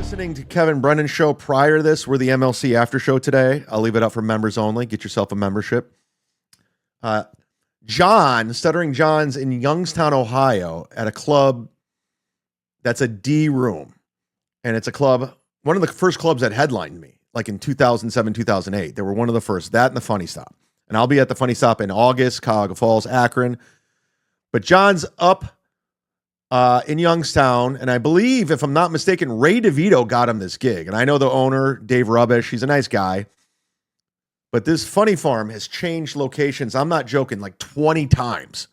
Listening to Kevin Brennan's show prior to this, we're the MLC after show today. I'll leave it up for members only. Get yourself a membership. Stuttering John's in Youngstown, Ohio, at a club that's a D room. And it's a club, one of the first clubs that headlined me, like in 2007, 2008. They were one of the first, that and the Funny Stop. And I'll be at the Funny Stop in August, Cuyahoga Falls, Akron. But John's up in Youngstown, and I believe, if I'm not mistaken, Ray DeVito got him this gig. And I know the owner, Dave Rubbish, he's a nice guy. But this Funny Farm has changed locations, I'm not joking, like 20 times.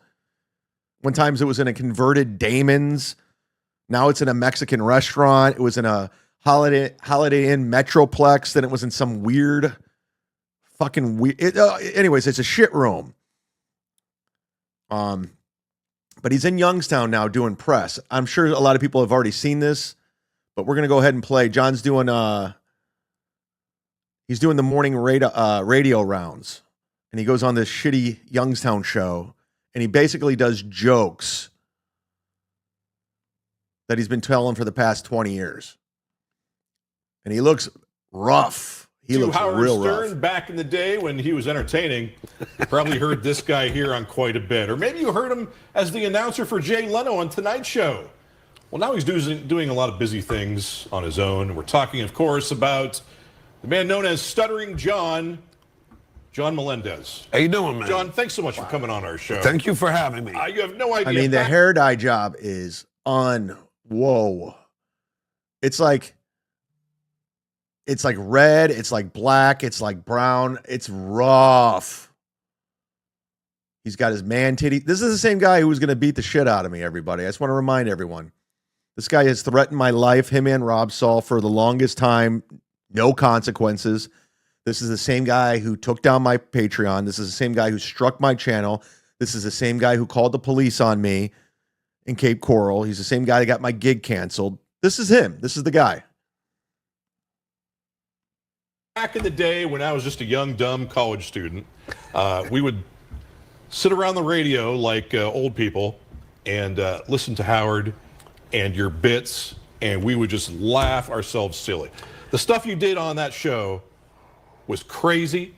One time it was in a converted Damon's. Now it's in a Mexican restaurant. It was in a Holiday Inn Metroplex. Then it was in some weird, fucking weird. Anyways, it's a shit room. But he's in Youngstown now doing press. I'm sure a lot of people have already seen this, but we're gonna go ahead and play. John's doing he's doing the morning radio rounds, and he goes on this shitty Youngstown show, and he basically does jokes that he's been telling for the past 20 years. And he looks rough. He looks Howard real Stern rough. Back in the day when he was entertaining. Probably heard this guy here on quite a bit. Or maybe you heard him as the announcer for Jay Leno on Tonight Show. Well, now he's doing a lot of busy things on his own. We're talking, of course, about the man known as Stuttering John Melendez. How you doing, man? John, thanks so much for coming on our show. Thank you for having me. You have no idea. I mean, the hair dye job is whoa. It's like red, it's like black, it's like brown, it's rough. He's got his man titty. This is the same guy who was going to beat the shit out of me, everybody. I just want to remind everyone. This guy has threatened my life, him and Rob Saul, for the longest time. No consequences. This is the same guy who took down my Patreon. This is the same guy who struck my channel. This is the same guy who called the police on me in Cape Coral. He's the same guy that got my gig canceled. This is him. This is the guy. Back in the day when I was just a young, dumb college student, we would sit around the radio like old people and listen to Howard and your bits, and we would just laugh ourselves silly. The stuff you did on that show was crazy,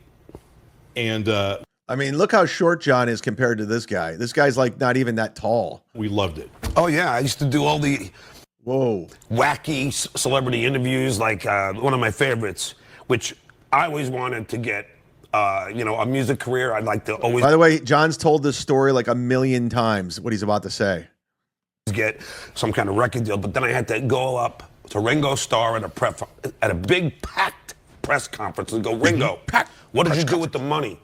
and I mean, look how short John is compared to this guy. This guy's like not even that tall. we loved it. Oh, yeah, I used to do all the wacky celebrity interviews, like one of my favorites, which I always wanted to get, a music career. I'd like to always... By the way, John's told this story like a million times, what he's about to say. ...get some kind of record deal, but then I had to go up to Ringo Starr at a big packed press conference and go, Ringo, what did you do with the money?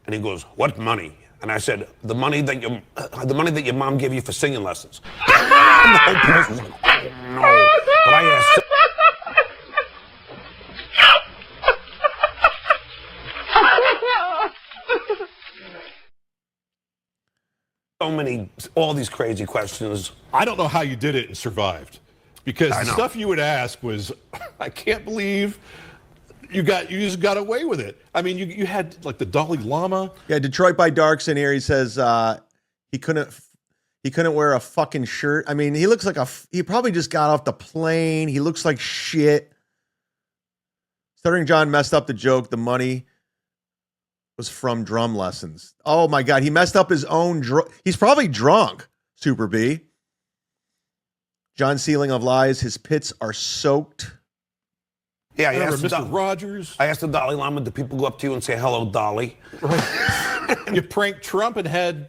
And he goes, what money? And I said, the money that your mom gave you for singing lessons. And the whole place was like, oh, no. But I asked... all these crazy questions. I don't know how you did it and survived, because the stuff you would ask was, I can't believe you just got away with it. I mean, you had like the Dalai Lama. Yeah, Detroit by Darkson here. He says he couldn't wear a fucking shirt. I mean, he looks like he probably just got off the plane. He looks like shit. Stuttering John messed up the joke. The money was from drum lessons. Oh my God, he messed up his own he's probably drunk, Super B. John's ceiling of lies, his pits are soaked. Yeah, I asked Mr. Rogers. I asked the Dalai Lama, do people go up to you and say, hello, Dolly? Right. You pranked Trump and had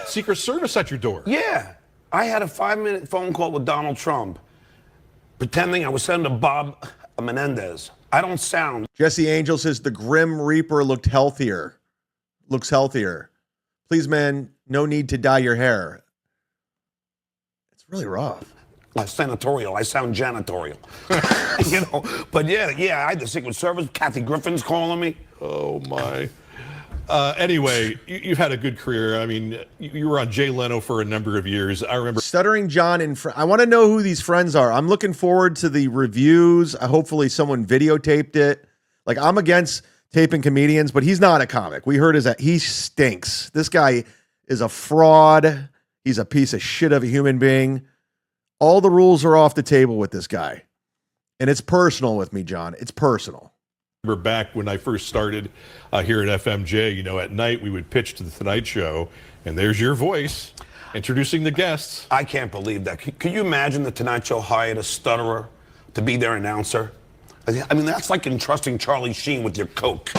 Secret Service at your door. Yeah. I had a 5-minute phone call with Donald Trump, pretending I was sending to Bob Menendez. I don't sound... Jesse Angel says the Grim Reaper looks healthier. Please, man, no need to dye your hair. It's really rough. Senatorial. I sound janitorial. But yeah, I had the Secret Service. Kathy Griffin's calling me. Oh, my. Anyway, you've had a good career. I mean, you were on Jay Leno for a number of years. I remember Stuttering John and I want to know who these friends are. I'm looking forward to the reviews. Hopefully someone videotaped it. Like, I'm against taping comedians, but he's not a comic. We heard he stinks. This guy is a fraud. He's a piece of shit of a human being. All the rules are off the table with this guy. And it's personal with me, John. It's personal. Remember back when I first started here at FMJ, you know, at night we would pitch to the Tonight Show, and there's your voice introducing the guests. I can't believe that. Can you imagine the Tonight Show hired a stutterer to be their announcer? I mean, that's like entrusting Charlie Sheen with your Coke.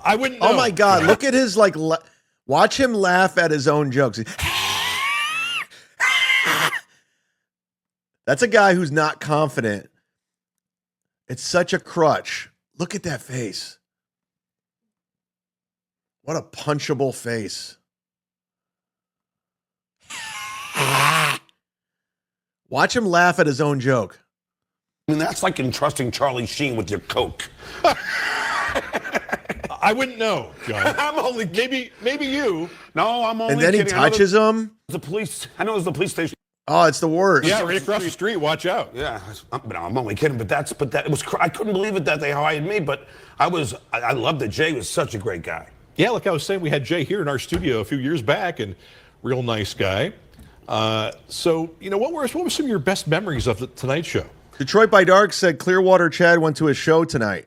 I wouldn't know. Oh my God! Look at his watch him laugh at his own jokes. That's a guy who's not confident. It's such a crutch. Look at that face. What a punchable face. Watch him laugh at his own joke. I mean, that's like entrusting Charlie Sheen with your Coke. I wouldn't know, John. I'm only maybe you. No, I'm only And then kidding. he touches him. The police. I know it was the police station. Oh, it's the worst. Yeah, right across the street. Watch out. Yeah, I'm only kidding. But that it was. I couldn't believe it that they hired me. But I loved it. Jay was such a great guy. Yeah, like I was saying, we had Jay here in our studio a few years back, and real nice guy. So, you know, what were some of your best memories of the Tonight Show? Detroit by Dark said Clearwater Chad went to a show tonight.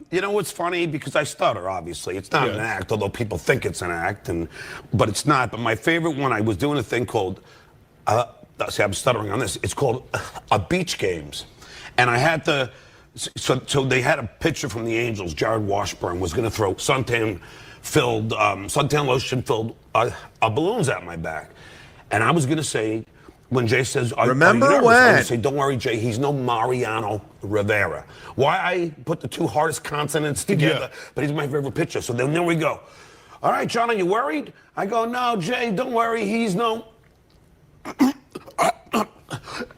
You know what's funny? Because I stutter, obviously. It's not an act, although people think it's an act, but it's not. But my favorite one, I was doing a thing called, see, I'm stuttering on this. It's called a Beach Games. And I had to, so they had a picture from the Angels. Jared Washburn was going to throw suntan lotion-filled balloons at my back. And I was going to say, when Jay says, remember I when? would say, don't worry, Jay, he's no Mariano Rivera. Why I put the two hardest consonants together, but he's my favorite pitcher. So then there we go. All right, John, are you worried? I go, no, Jay, don't worry, he's no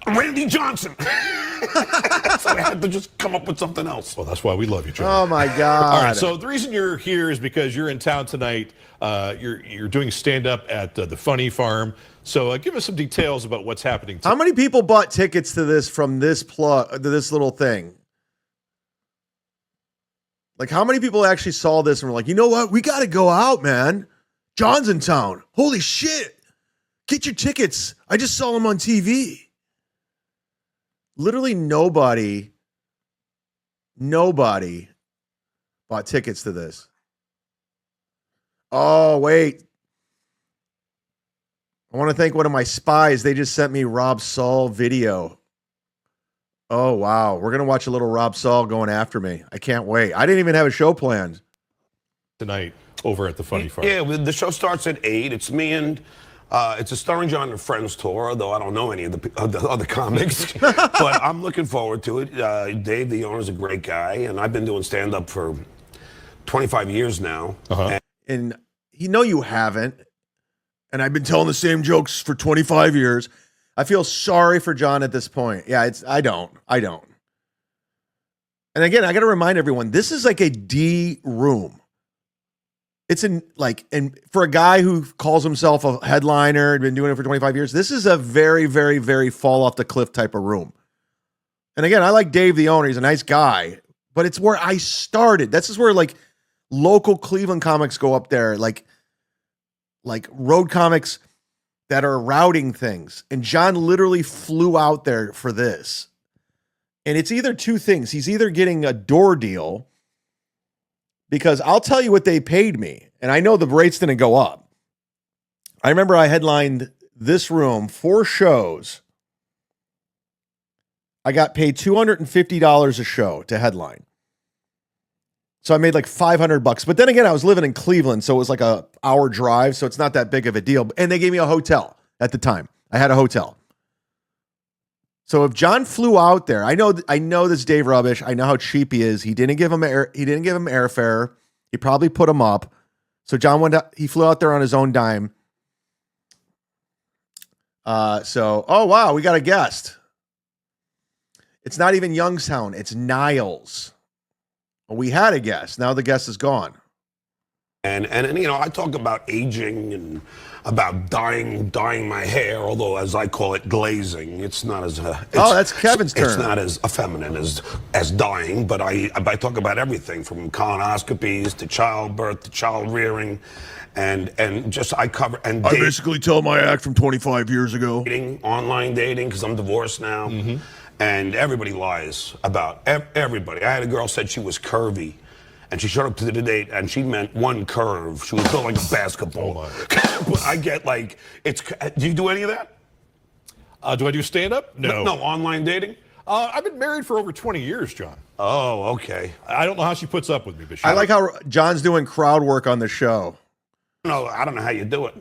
Randy Johnson. So I had to just come up with something else. Well, that's why we love you, John. Oh my God! All right, so the reason you're here is because you're in town tonight. You're doing stand-up at the Funny Farm. So give us some details about what's happening. How many people bought tickets to this from this this little thing? Like, how many people actually saw this and were like, you know what? We got to go out, man. John's in town. Holy shit. Get your tickets. I just saw him on TV. Literally nobody bought tickets to this. Oh, wait. I want to thank one of my spies. They just sent me Rob Saul video. Oh, wow. We're going to watch a little Rob Saul going after me. I can't wait. I didn't even have a show planned. Tonight over at the Funny Farm. Yeah, the show starts at 8. It's me and it's a Stuttering John and Friends tour, although I don't know any of the other comics. But I'm looking forward to it. Dave, the owner, is a great guy, and I've been doing stand-up for 25 years now. And you know you haven't. And I've been telling the same jokes for 25 years. I feel sorry for John at this point. Yeah, I don't. And again, I got to remind everyone, this is like a D room. It's and for a guy who calls himself a headliner and been doing it for 25 years, this is a very, very, very fall off the cliff type of room. And again, I like Dave, the owner. He's a nice guy, but it's where I started. This is where like local Cleveland comics go up there, like road comics that are routing things. And John literally flew out there for this. And it's either two things. He's either getting a door deal, because I'll tell you what they paid me. And I know the rates didn't go up. I remember I headlined this room 4 shows. I got paid $250 a show to headline. So I made like $500. But then again, I was living in Cleveland, so it was like a hour drive. So it's not that big of a deal. And they gave me a hotel at the time. I had a hotel. So if John flew out there, I know this Dave Rubbish. I know how cheap he is. He didn't give him airfare. He probably put him up. So John he flew out there on his own dime. Oh wow, we got a guest. It's not even Youngstown. It's Niles. Well, we had a guest. Now the guest is gone. And you know, I talk about aging and about dyeing my hair, although as I call it, glazing. It's not as that's Kevin's term. It's not as feminine as dyeing, but I talk about everything from colonoscopies to childbirth to child rearing, and just I cover and I basically tell my act from 25 years ago. Online dating, because I'm divorced now, and everybody lies about everybody. I had a girl said she was curvy. And she showed up to the date, and she meant one curve. She was built like a basketball. But I get like, do you do any of that? Do I do stand-up? No. No, online dating? I've been married for over 20 years, John. Oh, okay. I don't know how she puts up with me, but I like how John's doing crowd work on the show. No, I don't know how you do it.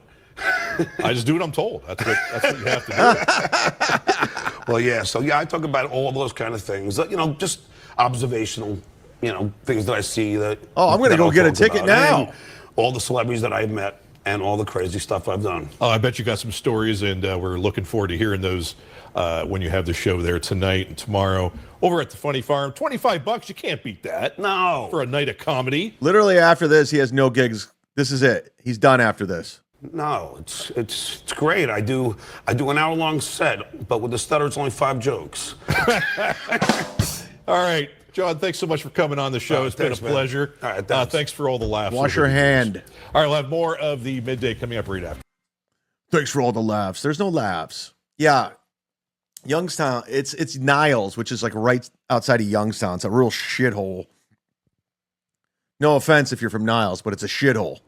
I just do what I'm told. That's what you have to do. Well, yeah. So, yeah, I talk about all those kind of things. You know, just observational, you know, things that I see that. Oh, I'm going to go get a ticket now. And all the celebrities that I've met and all the crazy stuff I've done. Oh, I bet you got some stories, and we're looking forward to hearing those when you have the show there tonight and tomorrow over at the Funny Farm. $25, you can't beat that. No. For a night of comedy. Literally after this, he has no gigs. This is it. He's done after this. No, it's great. I do an hour-long set, but with the stutter, it's only 5 jokes. All right. John, thanks so much for coming on the show. It's been a pleasure. All right, thanks for all the laughs. Wash your hand. All right, we'll have more of the midday coming up right after. Thanks for all the laughs. There's no laughs. Yeah. Youngstown, it's Niles, which is like right outside of Youngstown. It's a real shithole. No offense if you're from Niles, but it's a shithole.